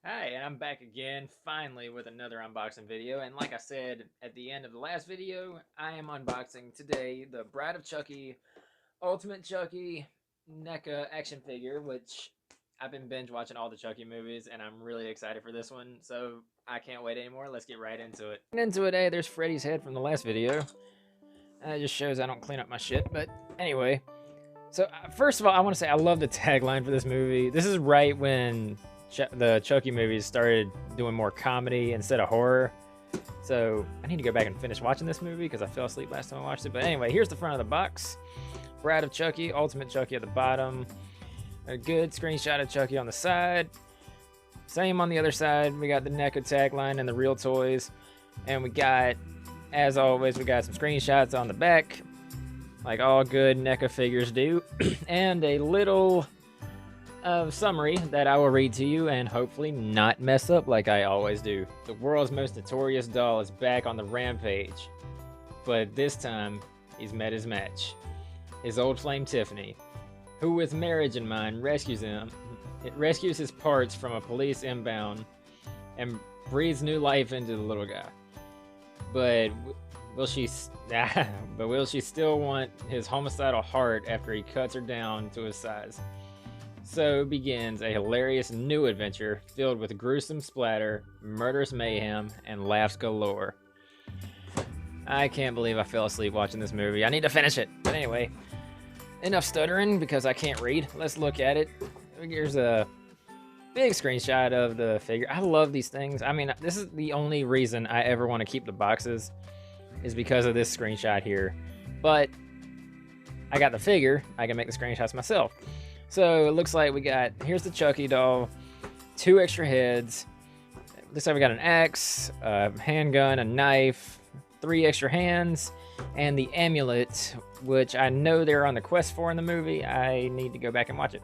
Hi, and I'm back again, finally, with another unboxing video. And like I said at the end of the last video, I am unboxing today the Bride of Chucky, Ultimate Chucky NECA action figure, which I've been binge watching all the Chucky movies, and I'm really excited for this one. So I can't wait anymore. Let's get right into it. Hey, there's Freddy's head from the last video. It just shows I don't clean up my shit, but anyway. So first of all, I want to say I love the tagline for this movie. This is right when the Chucky movies started doing more comedy instead of horror. So I need to go back and finish watching this movie because I fell asleep last time I watched it. But anyway, here's the front of the box. Bride of Chucky, Ultimate Chucky at the bottom. A good screenshot of Chucky on the side. Same on the other side. We got the NECA tagline and the real toys. And we got, as always, we got some screenshots on the back, like all good NECA figures do. And a little summary that I will read to you and hopefully not mess up like I always do. The world's most notorious doll is back on the rampage, but this time he's met his match. His old flame Tiffany, who with marriage in mind rescues him. It rescues his parts from a police inbound and breathes new life into the little guy. But will she still want his homicidal heart after he cuts her down to his size? So begins a hilarious new adventure filled with gruesome splatter, murderous mayhem, and laughs galore. I can't believe I fell asleep watching this movie. I need to finish it. But anyway, enough stuttering because I can't read. Let's look at it. Here's a big screenshot of the figure. I love these things. I mean, this is the only reason I ever want to keep the boxes is because of this screenshot here. But I got the figure. I can make the screenshots myself. So it looks like we got, here's the Chucky doll, 2 extra heads. Looks like we got an axe, a handgun, a knife, 3 extra hands, and the amulet, which I know they're on the quest for in the movie. I need to go back and watch it.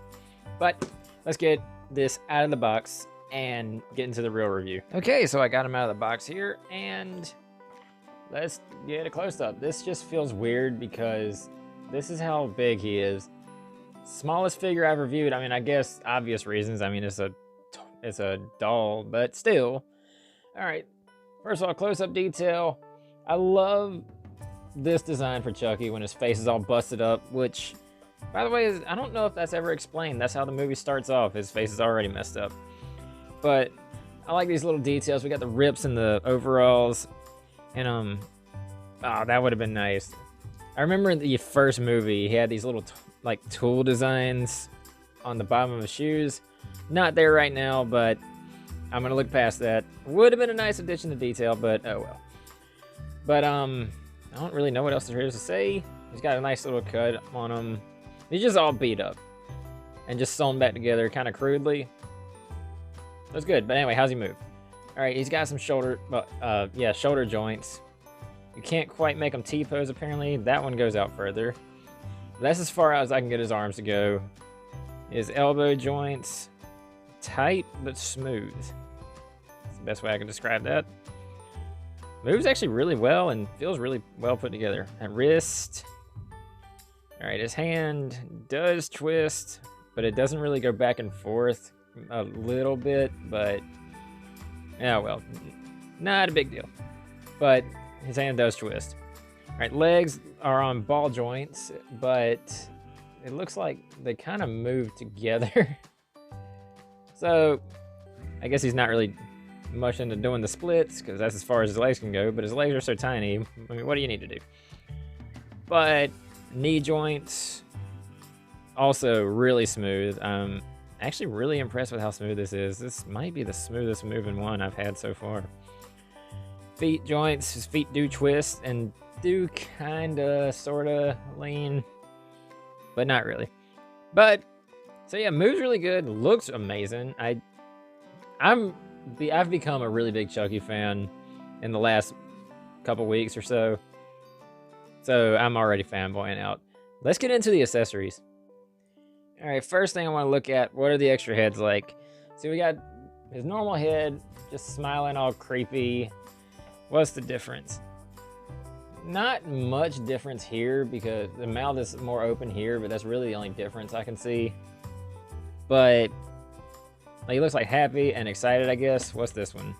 But let's get this out of the box and get into the real review. Okay, so I got him out of the box here, and let's get a close-up. This just feels weird because this is how big he is. Smallest figure I've reviewed. I mean, I guess obvious reasons. I mean, it's a doll, but still. All right. First of all, close-up detail. I love this design for Chucky when his face is all busted up, which, by the way, I don't know if that's ever explained. That's how the movie starts off. His face is already messed up. But I like these little details. We got the rips in the overalls, and oh, that would have been nice. I remember in the first movie, he had these little like tool designs on the bottom of his shoes. Not there right now, but I'm gonna look past that. Would have been a nice addition to detail, but oh well. But I don't really know what else there is to say. He's got a nice little cut on him. He's just all beat up and just sewn back together kind of crudely. That's good, but anyway, how's he move? All right, he's got some shoulder joints. You can't quite make him T-pose apparently. That one goes out further. That's as far as I can get his arms to go. His elbow joints, tight but smooth. That's the best way I can describe that. Moves actually really well and feels really well put together. That wrist. All right, his hand does twist, but it doesn't really go back and forth a little bit, but yeah, well, not a big deal. But his hand does twist. All right, legs are on ball joints, but it looks like they kind of move together. So I guess he's not really much into doing the splits because that's as far as his legs can go, but his legs are so tiny. I mean, what do you need to do? But knee joints, also really smooth. I'm actually really impressed with how smooth this is. This might be the smoothest moving one I've had so far. Feet joints, his feet do twist and do kinda sorta lean, but not really. But so yeah, moves really good, looks amazing. I've become a really big Chucky fan in the last couple weeks or so. So I'm already fanboying out. Let's get into the accessories. All right, first thing I want to look at, what are the extra heads like? So we got his normal head, just smiling all creepy. What's the difference? Not much difference here because the mouth is more open here, but that's really the only difference I can see. But Like, he looks like happy and excited, I guess. What's this one?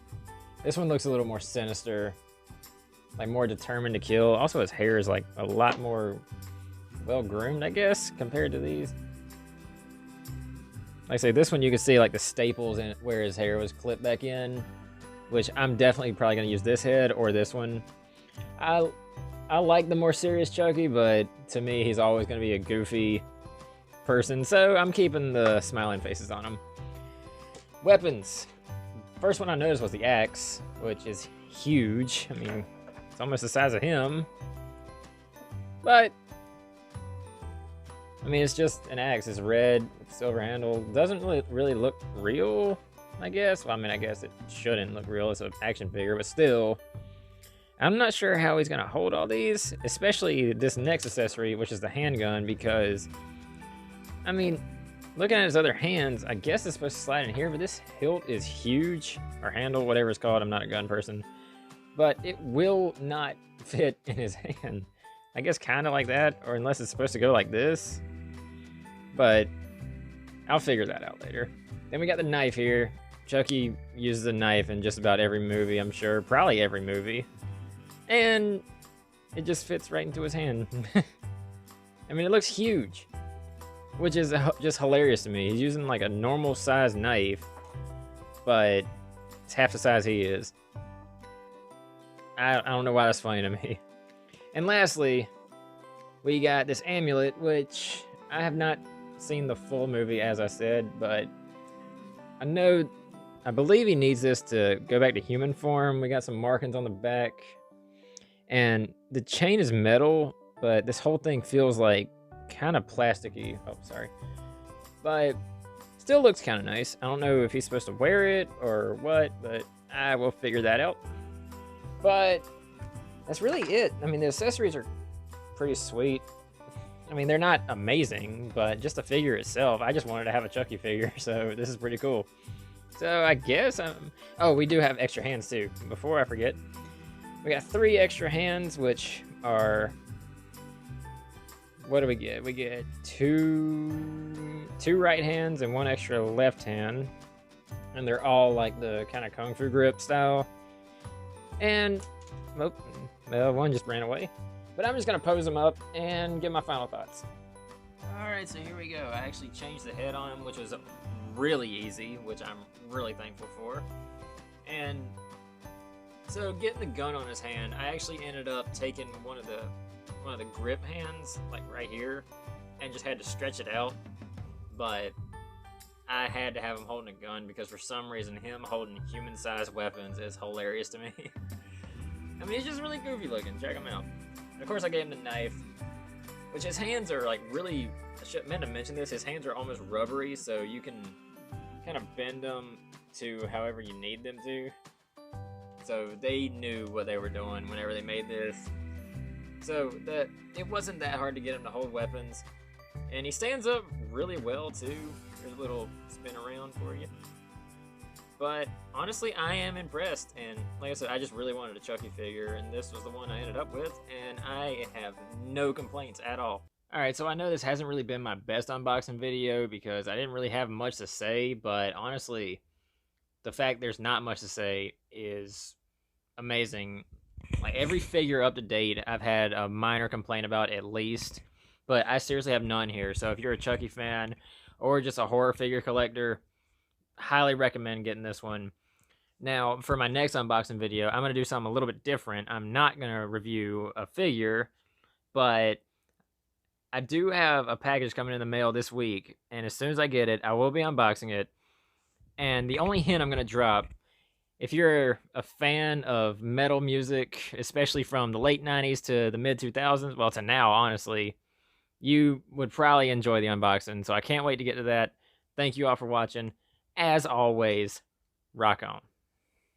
This one looks a little more sinister, like more determined to kill. Also, his hair is like a lot more well-groomed, I guess, compared to these. Like I say, this one you can see like the staples in where his hair was clipped back in, which I'm definitely probably gonna use this head or this one. I like the more serious Chucky, but to me, he's always gonna be a goofy person, so I'm keeping the smiling faces on him. Weapons. First one I noticed was the axe, which is huge. I mean, it's almost the size of him, but I mean, it's just an axe. It's red, with silver handle. Doesn't really look real, I guess. Well, I mean, I guess it shouldn't look real. It's an action figure, but still. I'm not sure how he's gonna hold all these, especially this next accessory, which is the handgun, because, I mean, looking at his other hands, I guess it's supposed to slide in here, but this hilt is huge, or handle, whatever it's called. I'm not a gun person, but it will not fit in his hand. I guess kind of like that, or unless it's supposed to go like this. But I'll figure that out later. Then we got the knife here. Chucky uses a knife in just about every movie, I'm sure. Probably every movie. And it just fits right into his hand. I mean, it looks huge, which is just hilarious to me. He's using like a normal size knife, but it's half the size he is. I don't know why that's funny to me. And lastly, we got this amulet, which I have not seen the full movie, as I said, but I believe he needs this to go back to human form. We got some markings on the back, and the chain is metal, but this whole thing feels like kind of plasticky. Oh, sorry. But still looks kind of nice. I don't know if he's supposed to wear it or what, but I will figure that out. But that's really it. I mean, the accessories are pretty sweet. I mean, they're not amazing, but just the figure itself, I just wanted to have a Chucky figure, so this is pretty cool. So I guess oh, we do have extra hands too. Before I forget, we got 3 extra hands, which are, what do we get? We get two right hands and 1 extra left hand, and they're all like the kind of kung fu grip style. And well, one just ran away. But I'm just gonna pose them up and give my final thoughts. Alright, so here we go. I actually changed the head on him, which was really easy, which I'm really thankful for. And so getting the gun on his hand, I actually ended up taking one of the grip hands, like right here, and just had to stretch it out. But I had to have him holding a gun because for some reason him holding human-sized weapons is hilarious to me. I mean, he's just really goofy looking. Check him out. And of course, I gave him the knife, which his hands are like really, I meant to mention this, his hands are almost rubbery, so you can kind of bend them to however you need them to. So they knew what they were doing whenever they made this. So it wasn't that hard to get him to hold weapons. And he stands up really well too. There's a little spin around for you. But honestly, I am impressed, and like I said, I just really wanted a Chucky figure, and this was the one I ended up with, and I have no complaints at all. Alright, so I know this hasn't really been my best unboxing video because I didn't really have much to say, but honestly, the fact there's not much to say is amazing. Like, every figure up to date, I've had a minor complaint about at least, but I seriously have none here. So if you're a Chucky fan, or just a horror figure collector, highly recommend getting this one. Now, for my next unboxing video, I'm going to do something a little bit different. I'm not going to review a figure, but I do have a package coming in the mail this week, and as soon as I get it, I will be unboxing it. And the only hint I'm going to drop, if you're a fan of metal music, especially from the late 90s to the mid 2000s, well, to now, honestly, you would probably enjoy the unboxing. So I can't wait to get to that. Thank you all for watching. As always, rock on.